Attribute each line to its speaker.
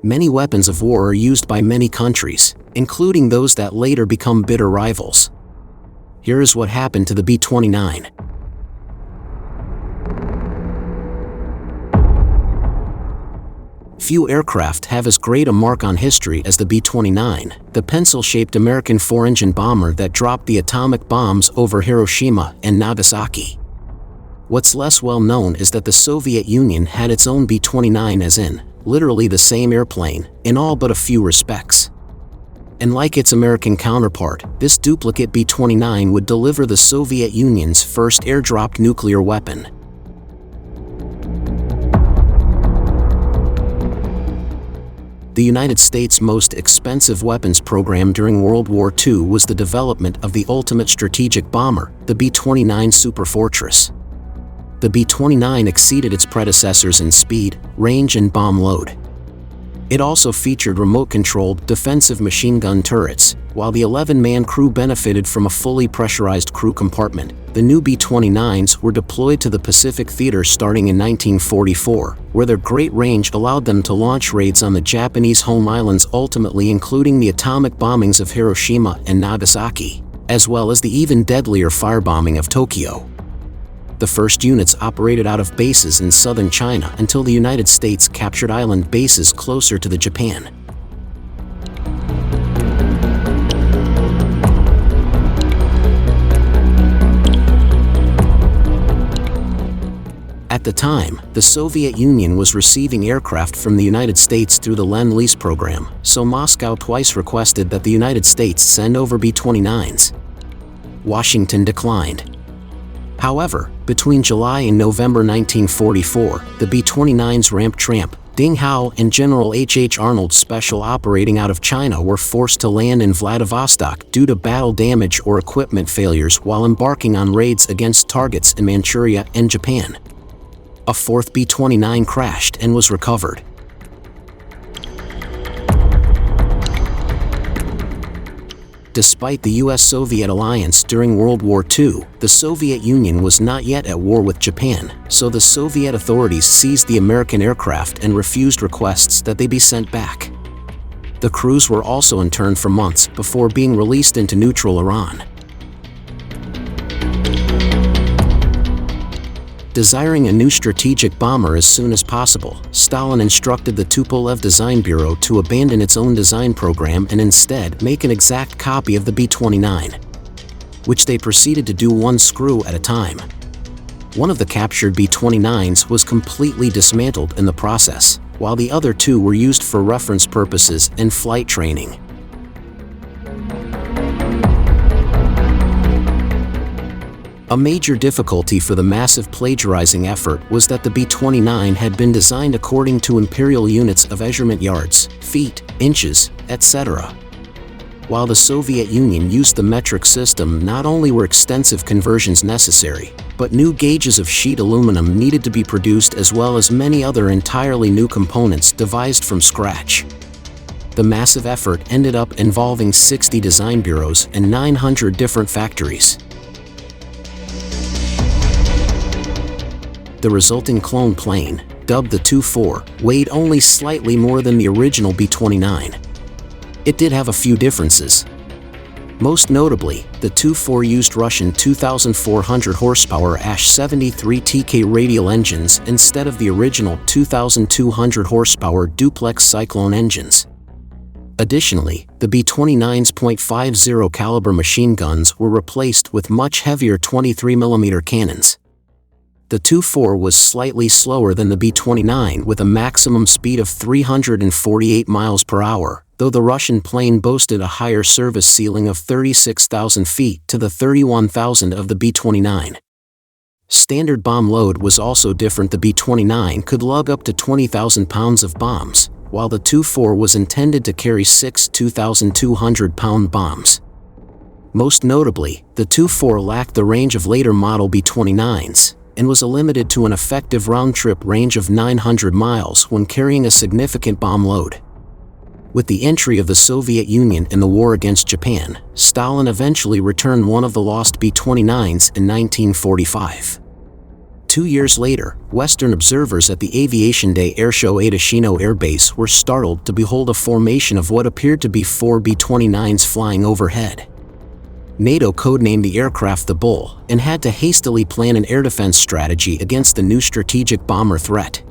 Speaker 1: Many weapons of war are used by many countries, including those that later become bitter rivals. Here is what happened to the B-29. Few aircraft have as great a mark on history as the B-29, the pencil-shaped American four-engine bomber that dropped the atomic bombs over Hiroshima and Nagasaki. What's less well known is that the Soviet Union had its own B-29, as in, literally the same airplane, in all but a few respects. And like its American counterpart, this duplicate B-29 would deliver the Soviet Union's first airdropped nuclear weapon. The United States' most expensive weapons program during World War II was the development of the ultimate strategic bomber, the B-29 Superfortress. The B-29 exceeded its predecessors in speed, range, and bomb load. It also featured remote-controlled defensive machine gun turrets. While the 11-man crew benefited from a fully pressurized crew compartment, the new B-29s were deployed to the Pacific Theater starting in 1944, where their great range allowed them to launch raids on the Japanese home islands, ultimately including the atomic bombings of Hiroshima and Nagasaki, as well as the even deadlier firebombing of Tokyo. The first units operated out of bases in southern China until the United States captured island bases closer to Japan. At the time, the Soviet Union was receiving aircraft from the United States through the Lend-Lease program, so Moscow twice requested that the United States send over B-29s. Washington declined. However, between July and November 1944, the B-29's Ramp Tramp, Ding Hao, and General H. Arnold Special operating out of China were forced to land in Vladivostok due to battle damage or equipment failures while embarking on raids against targets in Manchuria and Japan. A fourth B-29 crashed and was recovered. Despite the US-Soviet alliance during World War II, the Soviet Union was not yet at war with Japan, so the Soviet authorities seized the American aircraft and refused requests that they be sent back. The crews were also interned for months before being released into neutral Iran. Desiring a new strategic bomber as soon as possible, Stalin instructed the Tupolev Design Bureau to abandon its own design program and instead make an exact copy of the B-29, which they proceeded to do one screw at a time. One of the captured B-29s was completely dismantled in the process, while the other two were used for reference purposes and flight training. A major difficulty for the massive plagiarizing effort was that the B-29 had been designed according to imperial units of measurement, yards, feet, inches, etc. While the Soviet Union used the metric system, not only were extensive conversions necessary, but new gauges of sheet aluminum needed to be produced, as well as many other entirely new components devised from scratch. The massive effort ended up involving 60 design bureaus and 900 different factories. The resulting clone plane, dubbed the Tu-4, weighed only slightly more than the original B-29. It did have a few differences. Most notably, the Tu-4 used Russian 2,400 horsepower AH-73 TK radial engines instead of the original 2,200 horsepower duplex Cyclone engines. Additionally, the B-29's .50 caliber machine guns were replaced with much heavier 23mm cannons. The Tu-4 was slightly slower than the B-29 with a maximum speed of 348 miles per hour, though the Russian plane boasted a higher service ceiling of 36,000 feet to the 31,000 of the B-29. Standard bomb load was also different. The B-29 could lug up to 20,000 pounds of bombs, while the Tu-4 was intended to carry 6 2,200-pound bombs. Most notably, the Tu-4 lacked the range of later model B-29s, and was limited to an effective round-trip range of 900 miles when carrying a significant bomb load. With the entry of the Soviet Union in the war against Japan, Stalin eventually returned one of the lost B-29s in 1945. 2 years later, Western observers at the Aviation Day Airshow at Ashino Air Base were startled to behold a formation of what appeared to be 4 B-29s flying overhead. NATO codenamed the aircraft the Bull and had to hastily plan an air defense strategy against the new strategic bomber threat.